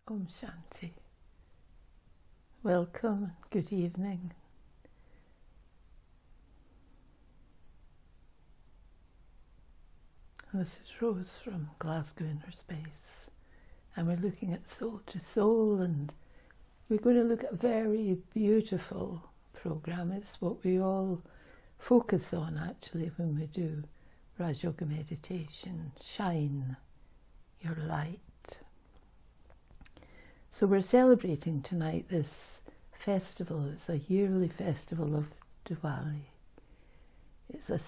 Om Shanti. Welcome, good evening. This is Rose from Glasgow InnerSpace, and we're looking at soul to soul, and we're going to look at a very beautiful program. It's what we all focus on actually when we do Raj Yoga meditation. Shine your light. So we're celebrating tonight this festival. It's a yearly festival of Diwali. It's a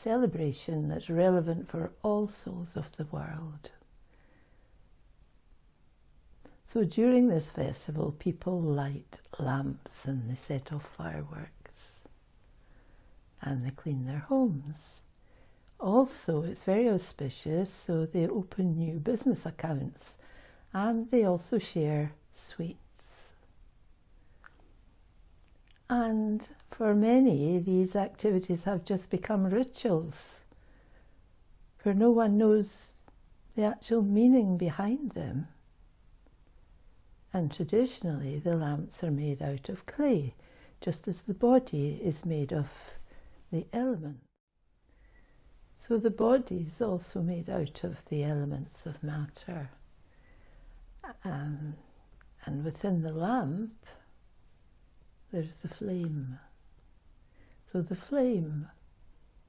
celebration that's relevant for all souls of the world. So during this festival, people light lamps and they set off fireworks and they clean their homes. Also, it's very auspicious, so they open new business accounts and they also share sweets. And for many, these activities have just become rituals, for no one knows the actual meaning behind them. And traditionally, the lamps are made out of clay, just as the body is made of the elements. So the body is also made out of the elements of matter. And within the lamp, there's the flame. So the flame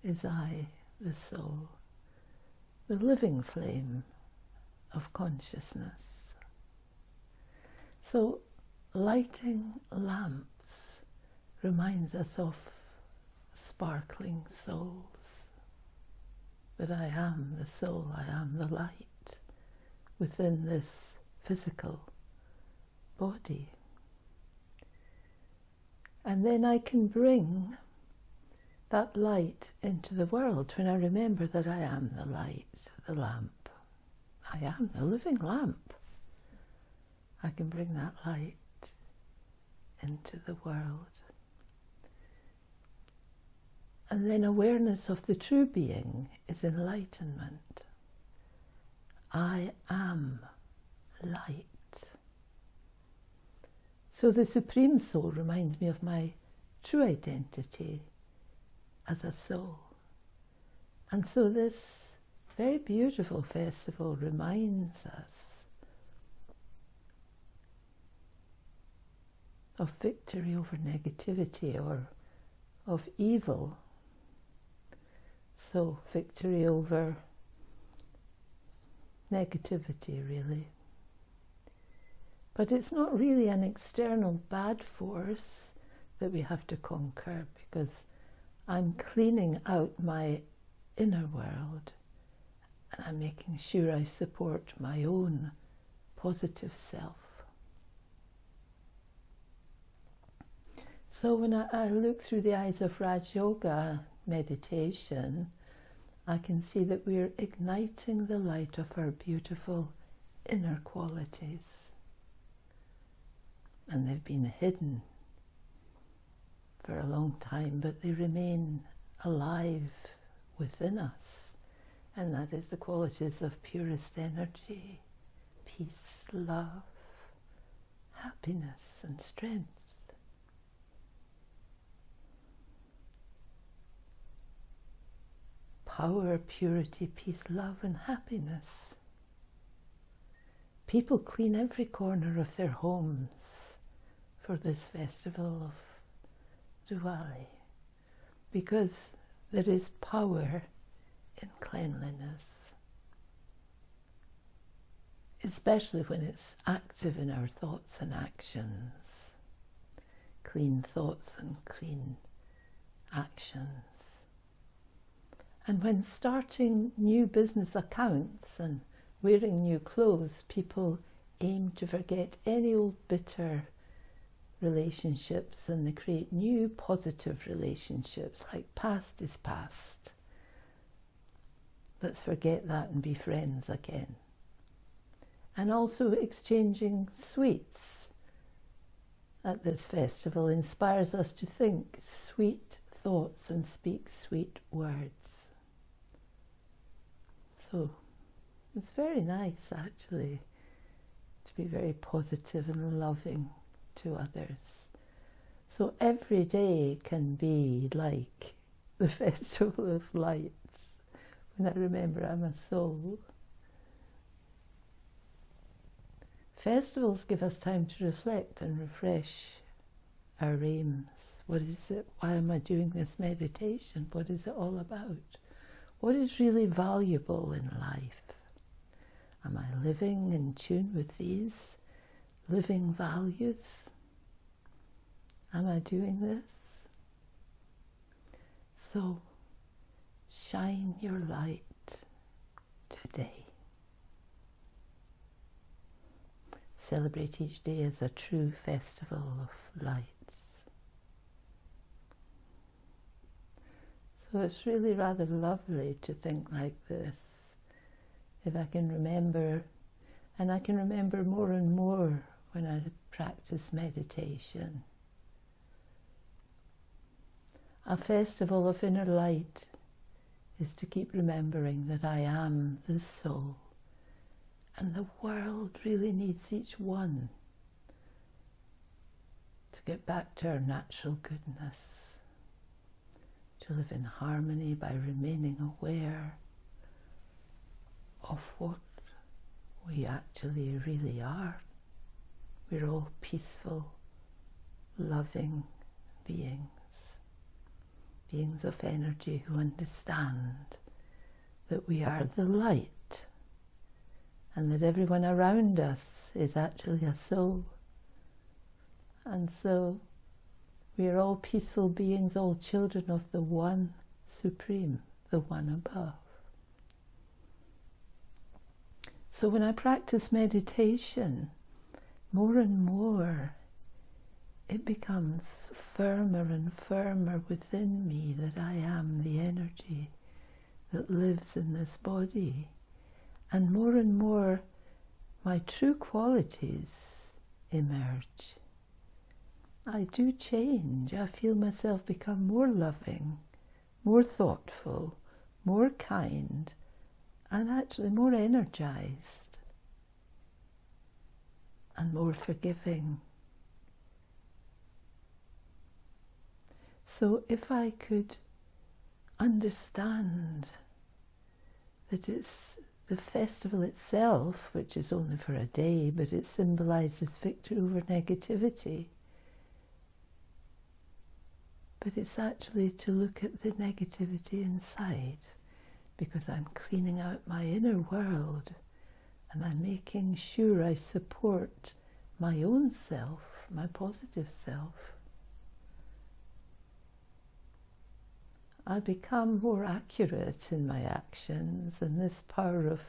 is I, the soul, the living flame of consciousness. So lighting lamps reminds us of sparkling souls, that I am the soul, I am the light within this physical body. And then I can bring that light into the world when I remember that I am the light, the lamp. I am the living lamp. I can bring that light into the world. And then awareness of the true being is enlightenment. I am light. So the Supreme Soul reminds me of my true identity as a soul. And so this very beautiful festival reminds us of victory over negativity or of evil. So victory over negativity, really. But it's not really an external bad force that we have to conquer, because I'm cleaning out my inner world and I'm making sure I support my own positive self. So when I look through the eyes of Raj Yoga meditation, I can see that we're igniting the light of our beautiful inner qualities. And they've been hidden for a long time, but they remain alive within us. And that is the qualities of purest energy, peace, love, happiness and strength. Power, purity, peace, love and happiness. People clean every corner of their homes for this festival of Diwali, because there is power in cleanliness, especially when it's active in our thoughts and actions. Clean thoughts and clean actions. And when starting new business accounts and wearing new clothes, people aim to forget any old bitter relationships and they create new positive relationships, like past is past. Let's forget that and be friends again. And also exchanging sweets at this festival inspires us to think sweet thoughts and speak sweet words. So it's very nice actually to be very positive and loving to others. So every day can be like the Festival of Lights, when I remember I'm a soul. Festivals give us time to reflect and refresh our aims. What is it? Why am I doing this meditation? What is it all about? What is really valuable in life? Am I living in tune with these living values? Am I doing this? So, shine your light today. Celebrate each day as a true festival of lights. So it's really rather lovely to think like this. If I can remember, and I can remember more and more when I practice meditation. A festival of inner light is to keep remembering that I am the soul, and the world really needs each one to get back to our natural goodness, to live in harmony by remaining aware of what we actually really are. We're all peaceful, loving beings, beings of energy who understand that we are the light and that everyone around us is actually a soul. And so we are all peaceful beings, all children of the One Supreme, the One above. So when I practice meditation, more and more it becomes firmer and firmer within me that I am the energy that lives in this body. And more my true qualities emerge. I do change. I feel myself become more loving, more thoughtful, more kind, and actually more energized and more forgiving. So if I could understand that it's the festival itself, which is only for a day, but it symbolizes victory over negativity. But it's actually to look at the negativity inside, because I'm cleaning out my inner world and I'm making sure I support my own self, my positive self. I become more accurate in my actions, and this power of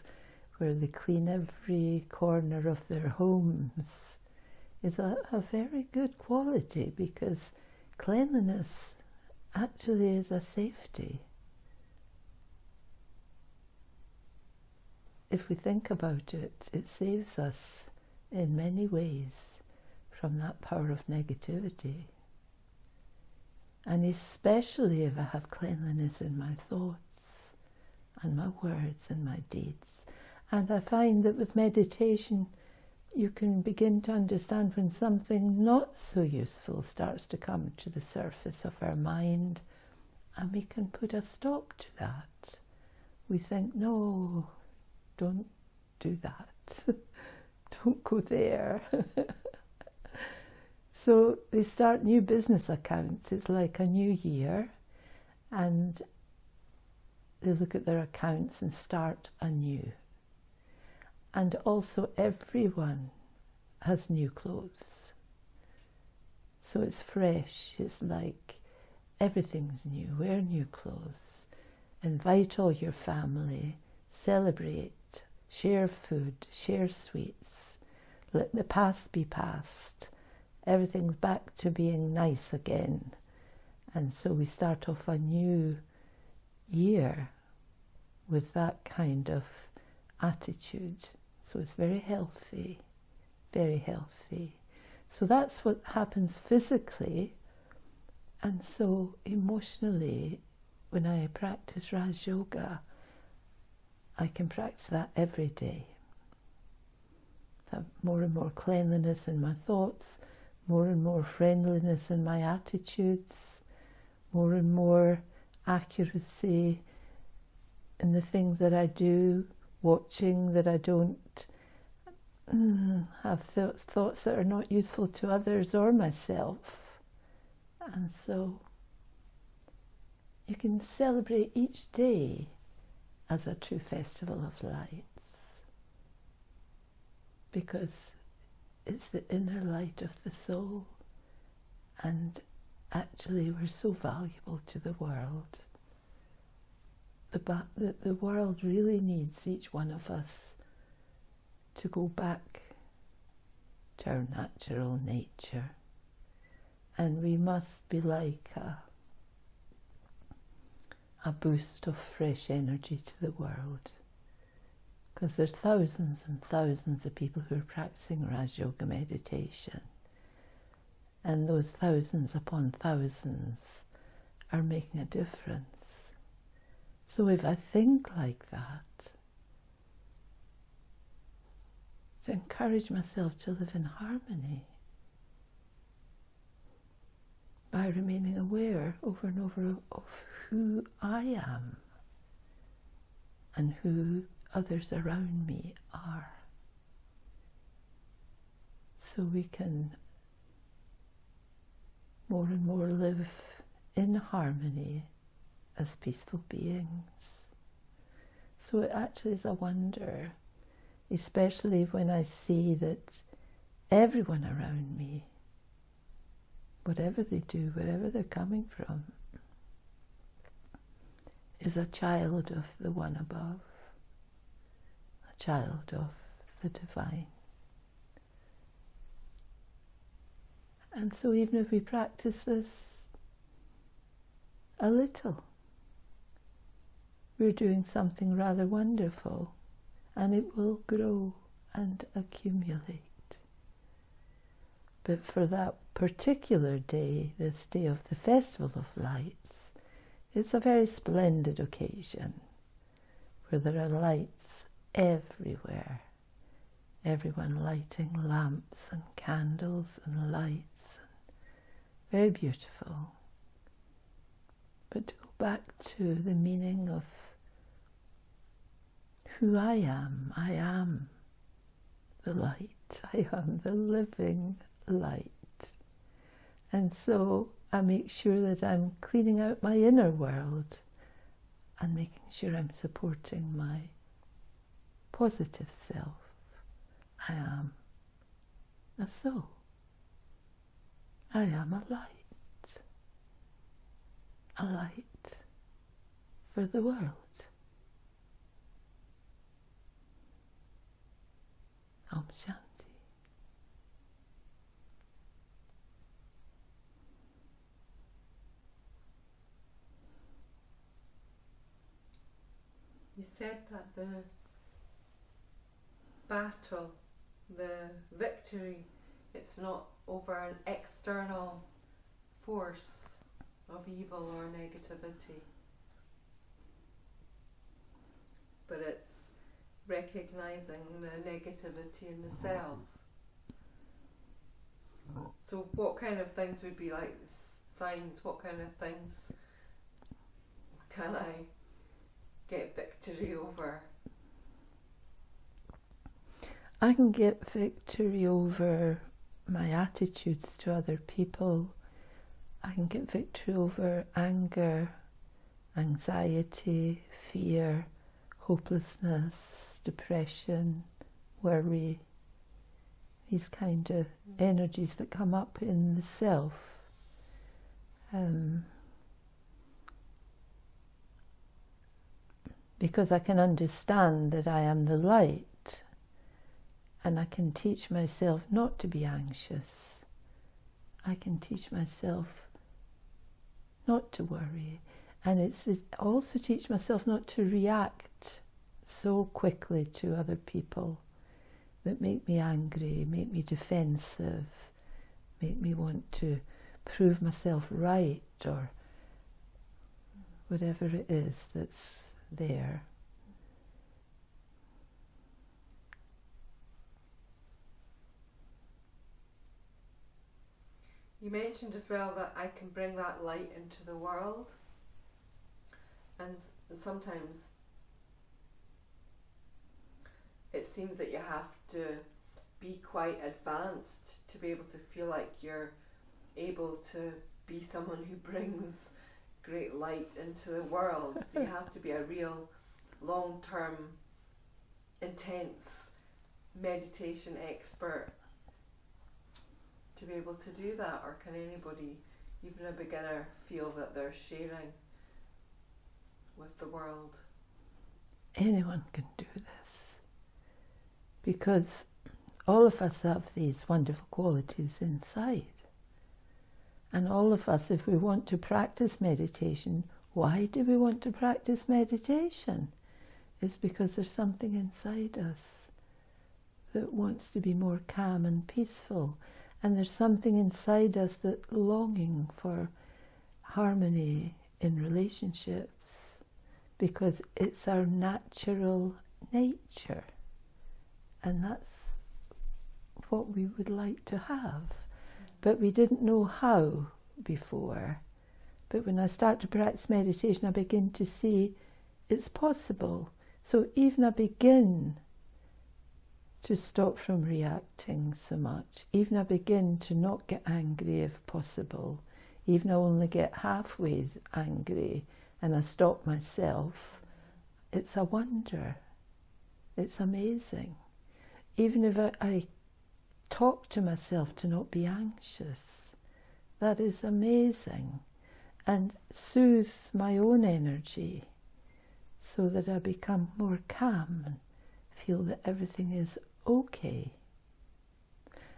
where they clean every corner of their homes is a very good quality, because cleanliness actually is a safety. If we think about it, it saves us in many ways from that power of negativity. And especially if I have cleanliness in my thoughts and my words and my deeds. And I find that with meditation you can begin to understand when something not so useful starts to come to the surface of our mind, and we can put a stop to that. We think, no, don't do that. Don't go there. So they start new business accounts. It's like a new year, and they look at their accounts and start anew. And also everyone has new clothes. So it's fresh. It's like everything's new. Wear new clothes. Invite all your family. Celebrate. Share food. Share sweets. Let the past be past. Everything's back to being nice again. And so we start off a new year with that kind of attitude. So it's very healthy, very healthy. So that's what happens physically. And so emotionally, when I practice Raj Yoga, I can practice that every day. So more and more cleanliness in my thoughts, more and more friendliness in my attitudes, more and more accuracy in the things that I do, watching that I don't have thoughts that are not useful to others or myself. And so you can celebrate each day as a true festival of lights, because it's the inner light of the soul, and actually we're so valuable to the world. The world really needs each one of us to go back to our natural nature, and we must be like a boost of fresh energy to the world, because there's thousands and thousands of people who are practicing Raj Yoga meditation, and those thousands upon thousands are making a difference. So if I think like that, to encourage myself to live in harmony by remaining aware over and over of who I am and who others around me are, so we can more and more live in harmony as peaceful beings. So it actually is a wonder, especially when I see that everyone around me, whatever they do, wherever they're coming from, is a child of the one above, a child of the divine. And so even if we practice this a little, we're doing something rather wonderful, and it will grow and accumulate. But for that particular day, this day of the Festival of Lights, it's a very splendid occasion where there are lights everywhere, everyone lighting lamps and candles and lights, and very beautiful. But to go back to the meaning of who I am the light, I am the living light. And so I make sure that I'm cleaning out my inner world and making sure I'm supporting my positive self. I am a soul. I am a light for the world. Om Shanti. You said that the battle, the victory, it's not over an external force of evil or negativity, but it's recognizing the negativity in the self. So what kind of things would be like signs? What kind of things can I get victory over? I can get victory over my attitudes to other people. I can get victory over anger, anxiety, fear, hopelessness, depression, worry, these kind of energies that come up in the self. Because I can understand that I am the light, and I can teach myself not to be anxious. I can teach myself not to worry, and it's also teach myself not to react so quickly to other people that make me angry, make me defensive, make me want to prove myself right, or whatever it is that's there. You mentioned as well that I can bring that light into the world, and sometimes it seems that you have to be quite advanced to be able to feel like you're able to be someone who brings great light into the world. Do you have to be a real long-term, intense meditation expert to be able to do that, or can anybody, even a beginner, feel that they're sharing with the world? Anyone can do this, because all of us have these wonderful qualities inside. And all of us, if we want to practice meditation, why do we want to practice meditation? It's because there's something inside us that wants to be more calm and peaceful. And there's something inside us that's longing for harmony in relationships, because it's our natural nature. And that's what we would like to have. But we didn't know how before. But when I start to practice meditation, I begin to see it's possible. So even I begin to stop from reacting so much, even I begin to not get angry if possible, even I only get halfway angry and I stop myself, it's a wonder. It's amazing. Even if I talk to myself to not be anxious, that is amazing, and soothes my own energy so that I become more calm and feel that everything is okay.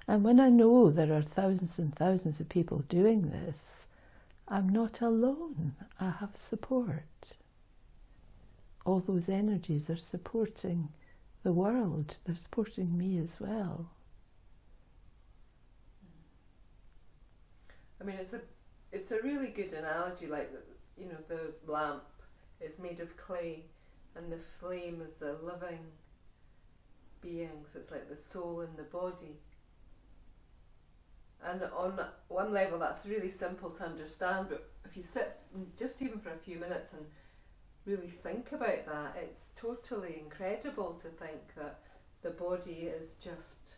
And when I know there are thousands and thousands of people doing this, I'm not alone. I have support. All those energies are supporting the world. They're supporting me as well. I mean, it's a really good analogy. Like, you know, the lamp is made of clay, and the flame is the living being. So it's like the soul in the body. And on one level, that's really simple to understand. But if you sit just even for a few minutes and really think about that, it's totally incredible to think that the body is just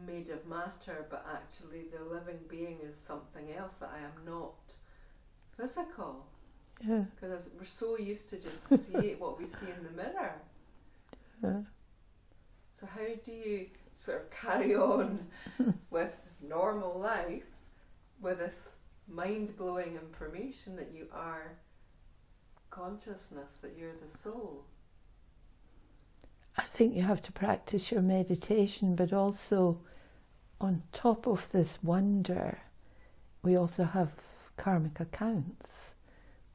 made of matter, but actually the living being is something else, that I am not physical. Yeah. Because we're so used to just see what we see in the mirror. Yeah. So how do you sort of carry on with normal life with this mind-blowing information that you are consciousness, that you're the soul? I think you have to practice your meditation, but also on top of this wonder, we also have karmic accounts,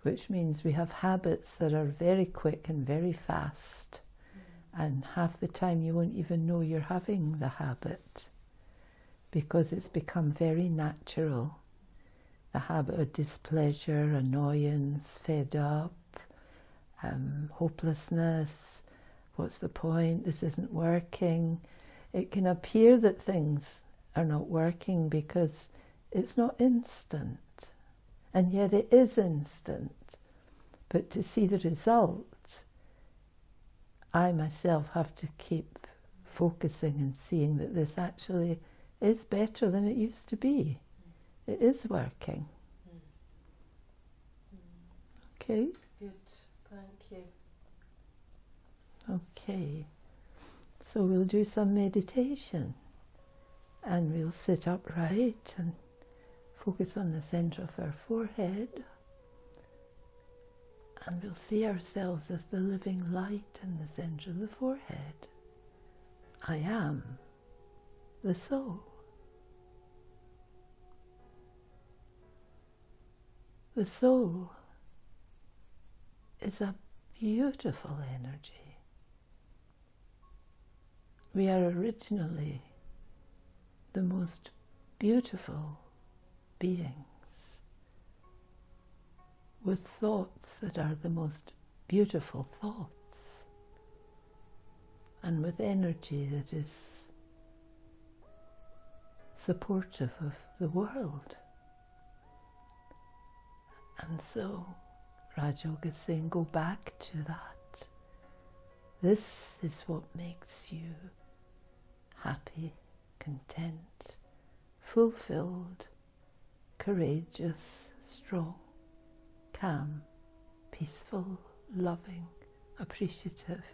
which means we have habits that are very quick and very fast, and half the time you won't even know you're having the habit because it's become very natural. The habit of displeasure, annoyance, fed up, hopelessness. What's the point? This isn't working. It can appear that things are not working because it's not instant, and yet it is instant. But to see the result, I myself have to keep focusing and seeing that this actually is better than it used to be. It is working. Okay? Good, thank you. Okay. So we'll do some meditation, and we'll sit upright and focus on the center of our forehead, and we'll see ourselves as the living light in the center of the forehead. I am the soul. The soul is a beautiful energy. We are originally the most beautiful beings, with thoughts that are the most beautiful thoughts, and with energy that is supportive of the world. And so Raj Yoga is saying, go back to that. This is what makes you happy, content, fulfilled, courageous, strong, calm, peaceful, loving, appreciative,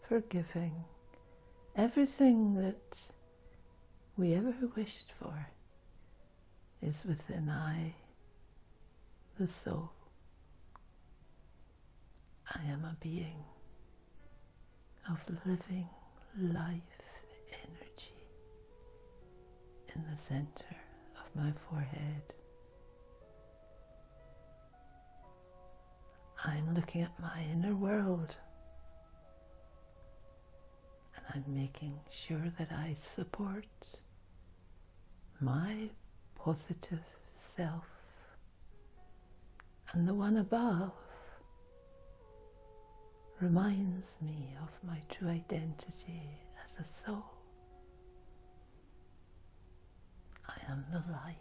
forgiving. Everything that we ever wished for is within I, the soul. I am a being of living life energy in the center of my forehead. I'm looking at my inner world and I'm making sure that I support my positive self, and the one above reminds me of my true identity as a soul. I am the light.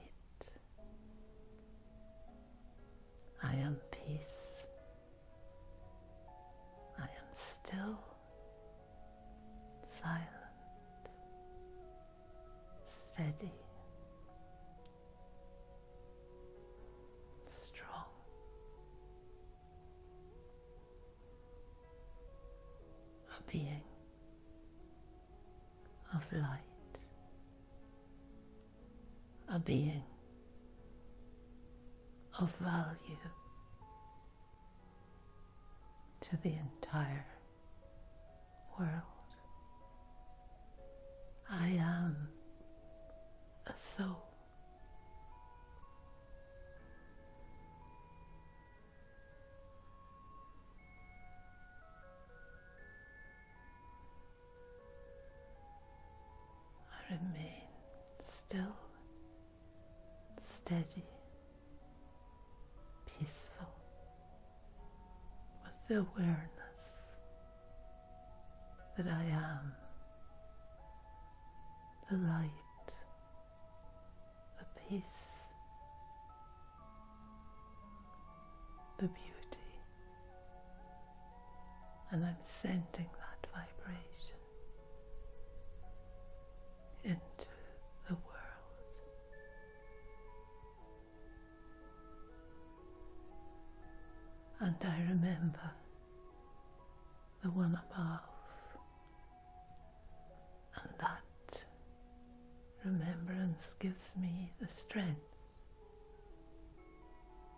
I am peace. I am still, silent, steady, strong. A being of light. A being of value to the entire world. I am a soul. I remain still, steady, peaceful, with the awareness that I am the light, the peace, the beauty, and I'm sending that vibration into the world. And I remember the one above, and that remembrance gives me the strength,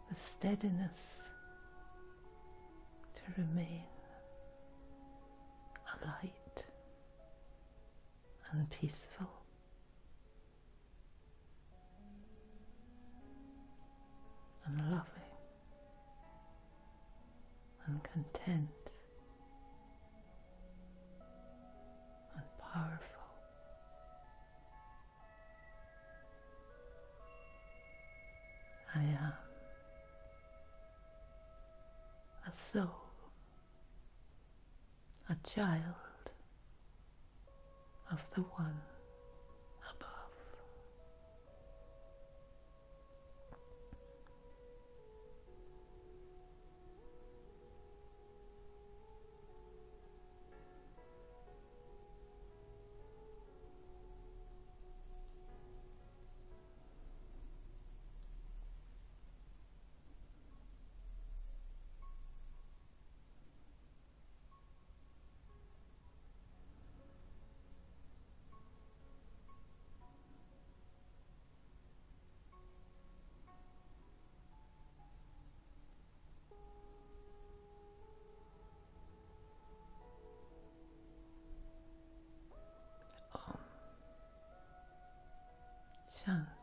the steadiness to remain a light and peaceful and loving and content and powerful. I am a soul, a child of the one above. Shanti.